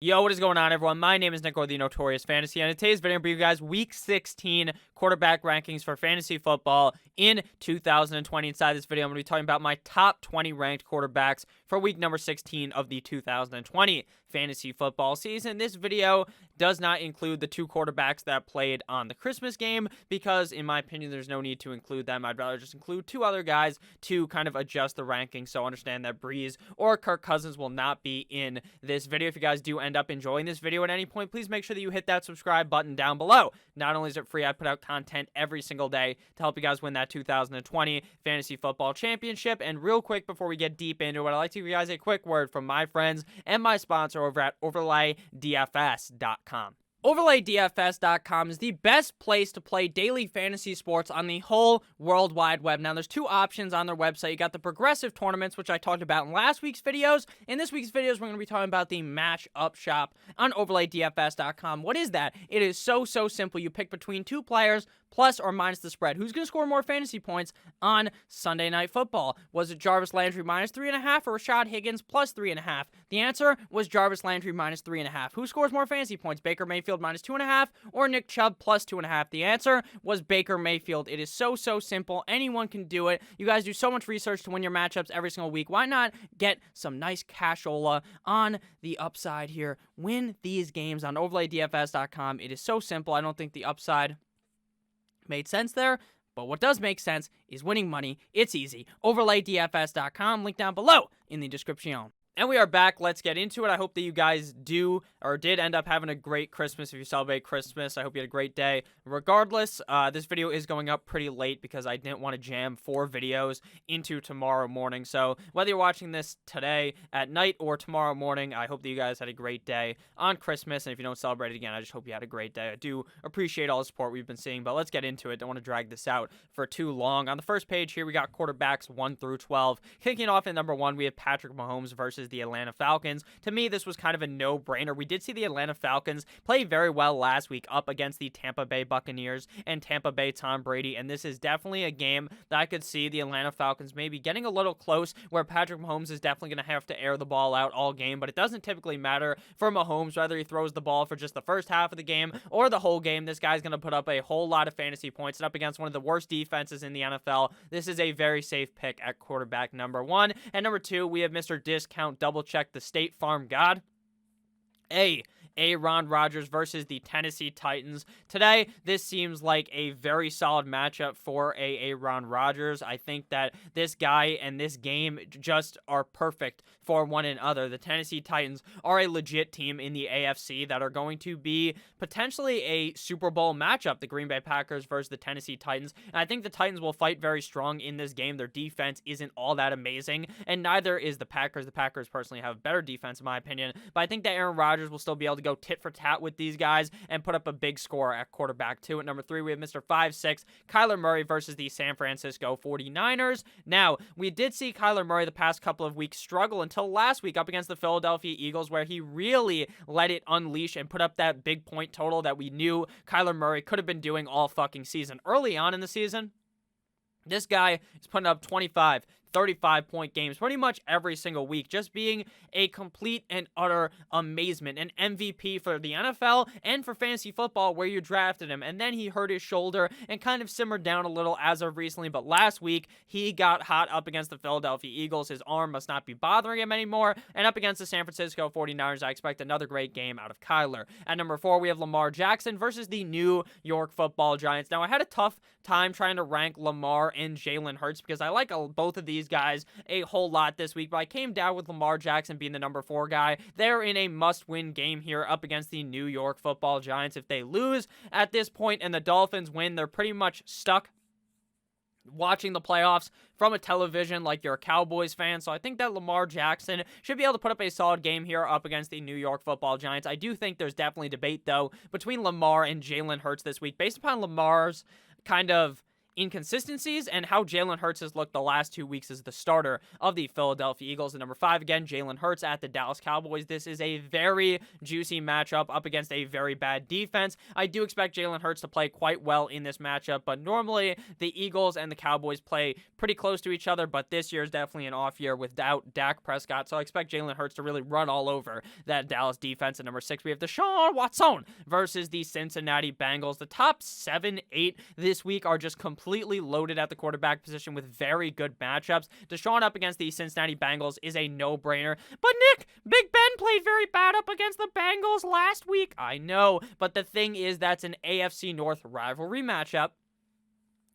Yo, what is going on, everyone? My name is Nick, or the Notorious Fantasy, and in today's video, I'm bringing you guys Week 16 quarterback rankings for fantasy football in 2020. Inside this video, I'm going to be talking about my top 20 ranked quarterbacks for week number 16 of the 2020 fantasy football season. This video does not include the two quarterbacks that played on the Christmas game because, in my opinion, there's no need to include them. I'd rather just include two other guys to kind of adjust the rankings. So understand that Breeze or Kirk Cousins will not be in this video. If you guys do end up enjoying this video at any point, please make sure that you hit that subscribe button down below. Not only is it free, I put out content every single day to help you guys win that 2020 fantasy football championship. And real quick, before we get deep into it, I'd like to give you guys a quick word from my friends and my sponsor over at OverlayDFS.com. OverlayDFS.com is the best place to play daily fantasy sports on the whole World Wide Web. Now, there's two options on their website. You got the progressive tournaments, which I talked about in last week's videos. In this week's videos, we're going to be talking about the match-up shop on OverlayDFS.com. What is that? It is so simple. You pick between two players, plus or minus the spread. Who's going to score more fantasy points on Sunday Night Football? Was it Jarvis Landry minus 3.5 or Rashad Higgins plus 3.5? The answer was Jarvis Landry minus 3.5. Who scores more fantasy points? Baker Mayfield minus 2.5 or Nick Chubb plus 2.5? The answer was Baker Mayfield. It is so simple. Anyone can do it. You guys do so much research to win your matchups every single week. Why not get some nice cashola on the upside here? Win these games on OverlayDFS.com. It is so simple. I don't think the upside made sense there, but what does make sense is winning money. It's easy. OverlayDFS.com, link down below in the description. And we are back. Let's get into it. I hope that you guys do or did end up having a great Christmas. If you celebrate Christmas, I hope you had a great day. Regardless, this video is going up pretty late because I didn't want to jam 4 videos into tomorrow morning. So whether you're watching this today at night or tomorrow morning, I hope that you guys had a great day on Christmas. And if you don't celebrate it again, I just hope you had a great day. I do appreciate all the support we've been seeing, but let's get into it. Don't want to drag this out for too long. On the first page here, we got quarterbacks 1 through 12. Kicking off at number 1, we have Patrick Mahomes versus the Atlanta Falcons. To me, this was kind of a no-brainer. We did see the Atlanta Falcons play very well last week up against the Tampa Bay Buccaneers and Tampa Bay Tom Brady, and this is definitely a game that I could see the Atlanta Falcons maybe getting a little close, where Patrick Mahomes is definitely going to have to air the ball out all game, but it doesn't typically matter for Mahomes whether he throws the ball for just the first half of the game or the whole game. This guy's going to put up a whole lot of fantasy points, and up against one of the worst defenses in the NFL. This is a very safe pick at quarterback number 1. And number 2, we have Mr. Discount Double Check, the State Farm God. Aaron Rodgers versus the Tennessee Titans. Today, this seems like a very solid matchup for Aaron Rodgers. I think that this guy and this game just are perfect for one another. The Tennessee Titans are a legit team in the AFC that are going to be potentially a Super Bowl matchup, the Green Bay Packers versus the Tennessee Titans. And I think the Titans will fight very strong in this game. Their defense isn't all that amazing, and neither is the Packers. The Packers personally have better defense, in my opinion, but I think that Aaron Rodgers will still be able to go tit for tat with these guys and put up a big score at quarterback 2. At number 3, we have Mr. 5'6", Kyler Murray versus the San Francisco 49ers. Now, we did see Kyler Murray the past couple of weeks struggle until last week up against the Philadelphia Eagles, where he really let it unleash and put up that big point total that we knew Kyler Murray could have been doing all fucking season. Early on in the season, this guy is putting up 25, 35-point games pretty much every single week, just being a complete and utter amazement, an MVP for the NFL and for fantasy football where you drafted him. And then he hurt his shoulder and kind of simmered down a little as of recently, but last week he got hot up against the Philadelphia Eagles. His arm must not be bothering him anymore, and up against the San Francisco 49ers, I expect another great game out of Kyler. At number 4, we have Lamar Jackson versus the New York Football Giants. Now, I had a tough time trying to rank Lamar and Jalen Hurts because I like both of these guys a whole lot this week, but I came down with Lamar Jackson being the number 4 guy. They're in a must-win game here up against the New York Football Giants. If they lose at this point and the Dolphins win, they're pretty much stuck watching the playoffs from a television like you're a Cowboys fan. So I think that Lamar Jackson should be able to put up a solid game here up against the New York Football Giants. I do think there's definitely debate, though, between Lamar and Jalen Hurts this week based upon Lamar's kind of inconsistencies and how Jalen Hurts has looked the last 2 weeks as the starter of the Philadelphia Eagles. And number 5, again, Jalen Hurts at the Dallas Cowboys. This is a very juicy matchup up against a very bad defense. I do expect Jalen Hurts to play quite well in this matchup, but normally the Eagles and the Cowboys play pretty close to each other, but this year is definitely an off year without Dak Prescott, so I expect Jalen Hurts to really run all over that Dallas defense. At number 6, we have Deshaun Watson versus the Cincinnati Bengals. The top 7, 8 this week are just completely loaded at the quarterback position with very good matchups. Deshaun up against the Cincinnati Bengals is a no-brainer. But Nick, Big Ben played very bad up against the Bengals last week. I know, but the thing is that's an AFC North rivalry matchup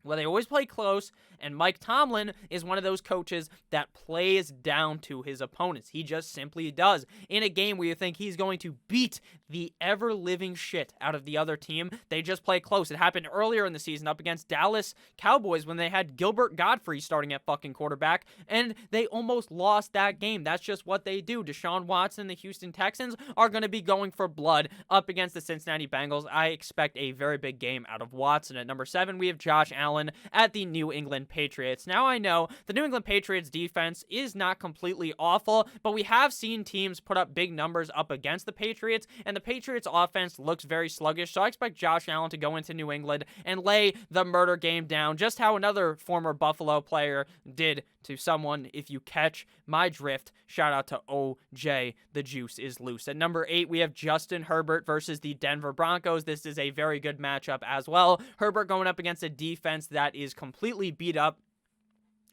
where they always play close, and Mike Tomlin is one of those coaches that plays down to his opponents. He just simply does. In a game where you think he's going to beat the ever-living shit out of the other team, they just play close. It happened earlier in the season up against Dallas Cowboys when they had Gilbert Godfrey starting at fucking quarterback, and they almost lost that game. That's just what they do. Deshaun Watson and the Houston Texans are going to be going for blood up against the Cincinnati Bengals. I expect a very big game out of Watson. At number 7, we have Josh Allen at the New England Patriots. Now, I know the New England Patriots defense is not completely awful, but we have seen teams put up big numbers up against the Patriots, and the Patriots offense looks very sluggish, so I expect Josh Allen to go into New England and lay the murder game down, just how another former Buffalo player did to someone. If you catch my drift, shout out to OJ, the juice is loose. At number 8, we have Justin Herbert versus the Denver Broncos. This is a very good matchup as well. Herbert going up against a defense that is completely beat up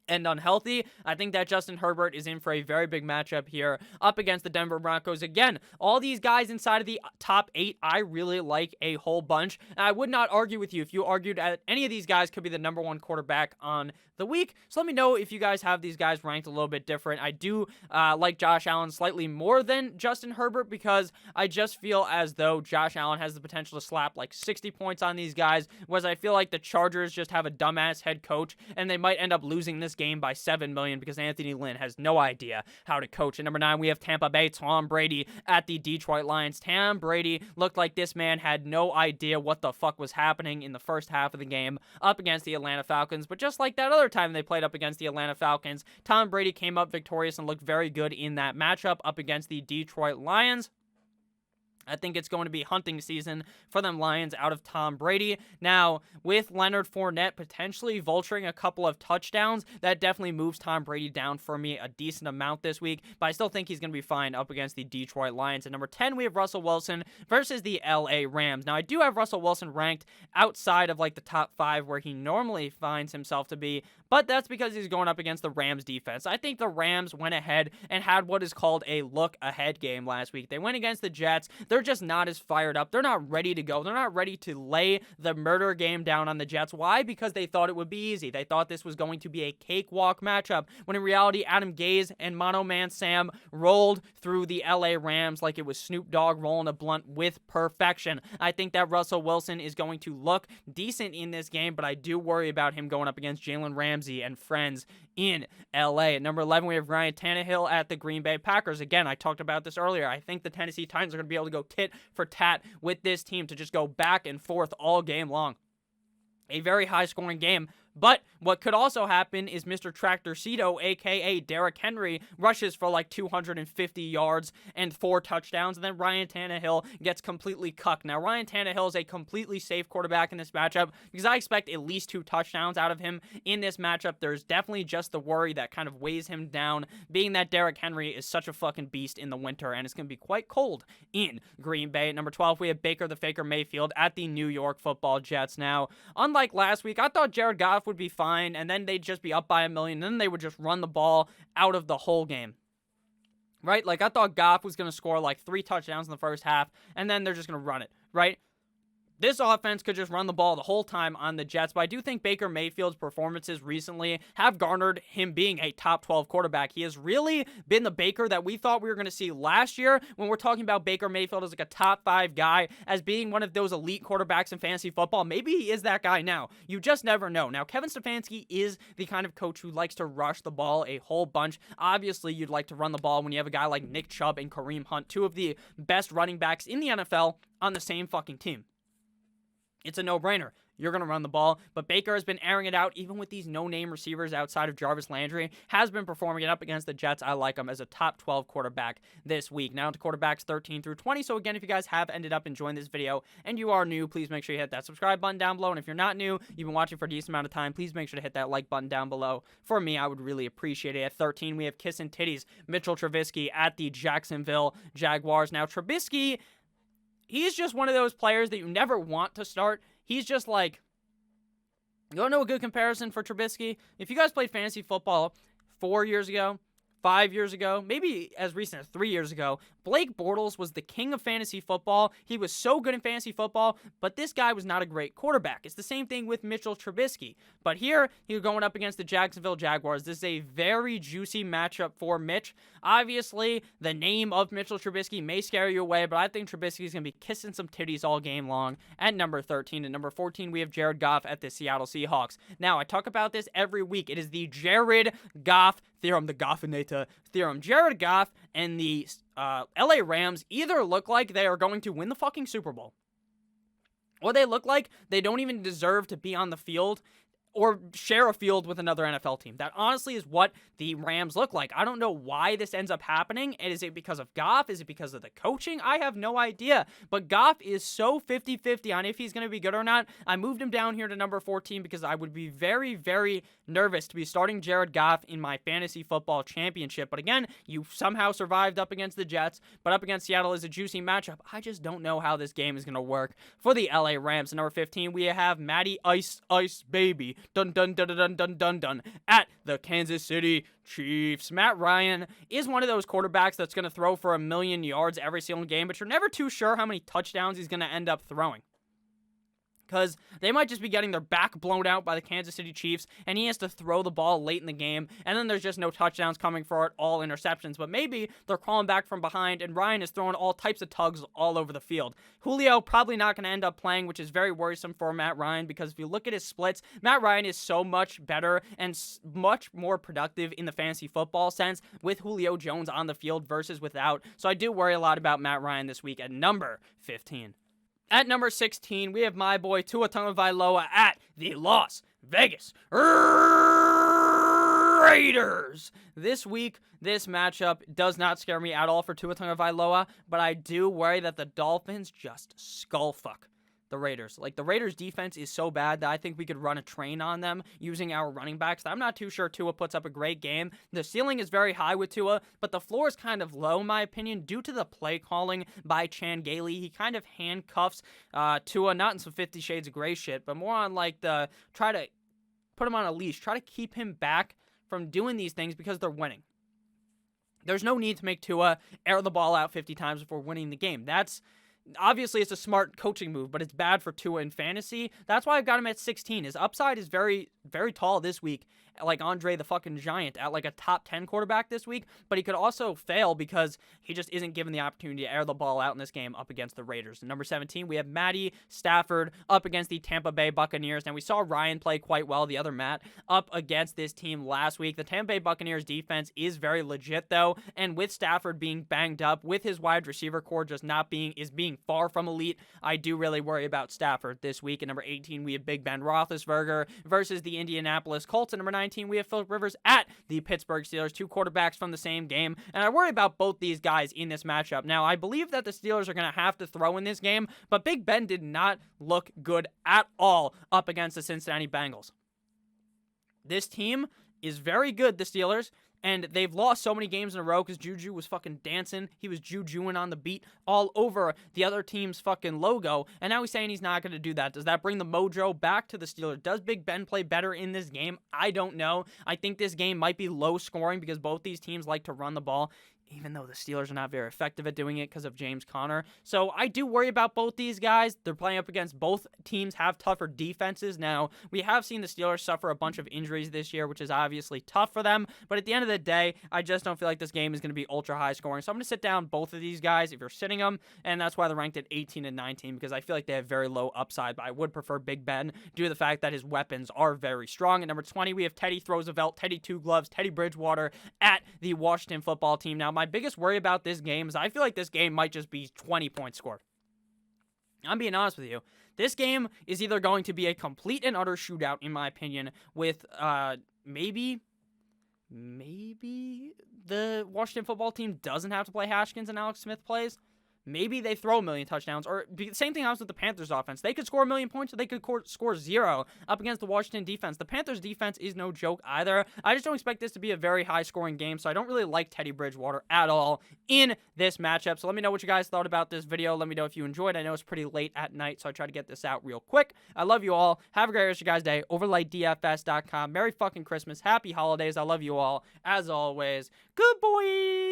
and unhealthy. I think that Justin Herbert is in for a very big matchup here up against the Denver Broncos. Again, all these guys inside of the top 8, I really like a whole bunch. And I would not argue with you if you argued that any of these guys could be the number 1 quarterback on the week. So let me know if you guys have these guys ranked a little bit different. I do like Josh Allen slightly more than Justin Herbert because I just feel as though Josh Allen has the potential to slap like 60 points on these guys, whereas I feel like the Chargers just have a dumbass head coach and they might end up losing this game by 7 million because Anthony Lynn has no idea how to coach. At number 9, we have Tampa Bay, Tom Brady at the Detroit Lions. Tom Brady looked like this man had no idea what the fuck was happening in the first half of the game up against the Atlanta Falcons, but just like that other time they played up against the Atlanta Falcons, Tom Brady came up victorious and looked very good in that matchup up against the Detroit Lions. I think it's going to be hunting season for them Lions out of Tom Brady. Now, with Leonard Fournette potentially vulturing a couple of touchdowns, that definitely moves Tom Brady down for me a decent amount this week, but I still think he's going to be fine up against the Detroit Lions. At number 10, we have Russell Wilson versus the LA Rams. Now, I do have Russell Wilson ranked outside of like the top 5 where he normally finds himself to be, but that's because he's going up against the Rams defense. I think the Rams went ahead and had what is called a look-ahead game last week. They went against the Jets. They're just not as fired up. They're not ready to go. They're not ready to lay the murder game down on the Jets. Why? Because they thought it would be easy. They thought this was going to be a cakewalk matchup, when in reality, Adam Gase and Mono Man Sam rolled through the LA Rams like it was Snoop Dogg rolling a blunt with perfection. I think that Russell Wilson is going to look decent in this game, but I do worry about him going up against Jalen Ramsey and friends in LA. At number 11, we have Ryan Tannehill at the Green Bay Packers. Again, I talked about this earlier. I think the Tennessee Titans are going to be able to go tit for tat with this team to just go back and forth all game long. A very high-scoring game. But what could also happen is Mr. Tractorcito, a.k.a. Derrick Henry, rushes for like 250 yards and 4 touchdowns, and then Ryan Tannehill gets completely cucked. Now, Ryan Tannehill is a completely safe quarterback in this matchup because I expect at least 2 touchdowns out of him in this matchup. There's definitely just the worry that kind of weighs him down, being that Derrick Henry is such a fucking beast in the winter, and it's going to be quite cold in Green Bay. At number 12, we have Baker the Faker Mayfield at the New York Football Jets. Now, unlike last week, I thought Jared Goff would be fine, and then they'd just be up by 1 million, and then they would just run the ball out of the whole game. Right? Like, I thought Goff was going to score like 3 touchdowns in the first half, and then they're just going to run it, right? This offense could just run the ball the whole time on the Jets, but I do think Baker Mayfield's performances recently have garnered him being a top 12 quarterback. He has really been the Baker that we thought we were going to see last year when we're talking about Baker Mayfield as like a top 5 guy, as being one of those elite quarterbacks in fantasy football. Maybe he is that guy now. You just never know. Now, Kevin Stefanski is the kind of coach who likes to rush the ball a whole bunch. Obviously, you'd like to run the ball when you have a guy like Nick Chubb and Kareem Hunt, 2 of the best running backs in the NFL, on the same fucking team. It's a no-brainer. you're going to run the ball. But Baker has been airing it out, even with these no-name receivers outside of Jarvis Landry, has been performing it up against the Jets. I like him as a top 12 quarterback this week. Now to quarterbacks 13 through 20. So again, if you guys have ended up enjoying this video and you are new, please make sure you hit that subscribe button down below. And if you're not new, you've been watching for a decent amount of time, please make sure to hit that like button down below. For me, I would really appreciate it. At 13, we have Kissin' Titties, Mitchell Trubisky at the Jacksonville Jaguars. Now, Trubisky, he's just one of those players that you never want to start. He's just like, you don't know a good comparison for Trubisky? If you guys played fantasy football 4 years ago, 5 years ago, maybe as recent as 3 years ago, Blake Bortles was the king of fantasy football. He was so good in fantasy football, but this guy was not a great quarterback. It's the same thing with Mitchell Trubisky. But here, he's going up against the Jacksonville Jaguars. This is a very juicy matchup for Mitch. Obviously, the name of Mitchell Trubisky may scare you away, but I think Trubisky is going to be kissing some titties all game long at number 13. At number 14, we have Jared Goff at the Seattle Seahawks. Now, I talk about this every week. It is the Jared Goff theorem, the Goffinator theorem. Jared Goff and the LA Rams either look like they are going to win the fucking Super Bowl, or they look like they don't even deserve to be on the field or share a field with another NFL team. That honestly is what the Rams look like. I don't know why this ends up happening. Is it because of Goff? Is it because of the coaching? I have no idea. But Goff is so 50-50 on if he's going to be good or not. I moved him down here to number 14 because I would be very, very nervous to be starting Jared Goff in my fantasy football championship. But again, you somehow survived up against the Jets, but up against Seattle is a juicy matchup. I just don't know how this game is going to work for the LA Rams. At number 15, we have Matty Ice Baby dun dun dun dun dun dun dun at the Kansas City Chiefs. Matt Ryan is one of those quarterbacks that's going to throw for 1,000,000 yards every single game, but you're never too sure how many touchdowns he's going to end up throwing, because they might just be getting their back blown out by the Kansas City Chiefs, and he has to throw the ball late in the game, and then there's just no touchdowns coming for it, all interceptions. But maybe they're crawling back from behind, and Ryan is throwing all types of tugs all over the field. Julio probably not going to end up playing, which is very worrisome for Matt Ryan, because if you look at his splits, Matt Ryan is so much better and much more productive in the fantasy football sense with Julio Jones on the field versus without. So I do worry a lot about Matt Ryan this week at number 15. At number 16, we have my boy Tua Tagovailoa at the Las Vegas Raiders. This week, this matchup does not scare me at all for Tua Tagovailoa, but I do worry that the Dolphins just skullfuck the Raiders. Like, the Raiders defense is so bad that I think we could run a train on them using our running backs. I'm not too sure Tua puts up a great game. The ceiling is very high with Tua, but the floor is kind of low, in my opinion, due to the play calling by Chan Gailey. He kind of handcuffs Tua, not in some 50 Shades of Grey shit, but more on like the try to put him on a leash, try to keep him back from doing these things because they're winning. There's no need to make Tua air the ball out 50 times before winning the game. Obviously, it's a smart coaching move, but it's bad for Tua in fantasy. That's why I've got him at 16. His upside is very, very tall this week, like Andre the fucking Giant at like a top 10 quarterback this week, but he could also fail because he just isn't given the opportunity to air the ball out in this game up against the Raiders. Number 17, we have Matty Stafford up against the Tampa Bay Buccaneers. Now, we saw Ryan play quite well, the other Matt, up against this team last week. The Tampa Bay Buccaneers defense is very legit, though, and with Stafford being banged up, with his wide receiver core just being far from elite, I do really worry about Stafford this week. At number 18, we have Big Ben Roethlisberger versus the Indianapolis Colts. At number 19, we have Phillip Rivers at the Pittsburgh Steelers, two quarterbacks from the same game, and I worry about both these guys in this matchup. Now, I believe that the Steelers are going to have to throw in this game, but Big Ben did not look good at all up against the Cincinnati Bengals. This team is very good, the Steelers, and they've lost so many games in a row because Juju was fucking dancing. He was jujuing on the beat all over the other team's fucking logo. And now he's saying he's not going to do that. Does that bring the mojo back to the Steelers? Does Big Ben play better in this game? I don't know. I think this game might be low scoring because both these teams like to run the ball, even though the Steelers are not very effective at doing it because of James Conner. So I do worry about both these guys. They're playing up against both teams have tougher defenses. Now, we have seen the Steelers suffer a bunch of injuries this year, which is obviously tough for them. But at the end of the day, I just don't feel like this game is going to be ultra high scoring. So I'm going to sit down both of these guys if you're sitting them, and that's why they're ranked at 18 and 19, because I feel like they have very low upside. But I would prefer Big Ben due to the fact that his weapons are very strong. At number 20, we have Teddy Roosevelt, Teddy Two Gloves, Teddy Bridgewater at the Washington Football Team. Now, my biggest worry about this game is I feel like this game might just be 20 points scored. I'm being honest with you. This game is either going to be a complete and utter shootout, in my opinion, with maybe the Washington football team doesn't have to play Haskins and Alex Smith plays. Maybe they throw a million touchdowns, or the same thing happens with the Panthers offense. They could score a million points, or they could score 0 up against the Washington defense. The Panthers defense is no joke either. I just don't expect this to be a very high-scoring game, so I don't really like Teddy Bridgewater at all in this matchup. So let me know what you guys thought about this video. Let me know if you enjoyed. I know it's pretty late at night, so I try to get this out real quick. I love you all. Have a great rest of your guys' day. OverlightDFS.com. Merry fucking Christmas. Happy holidays. I love you all. As always, good boy.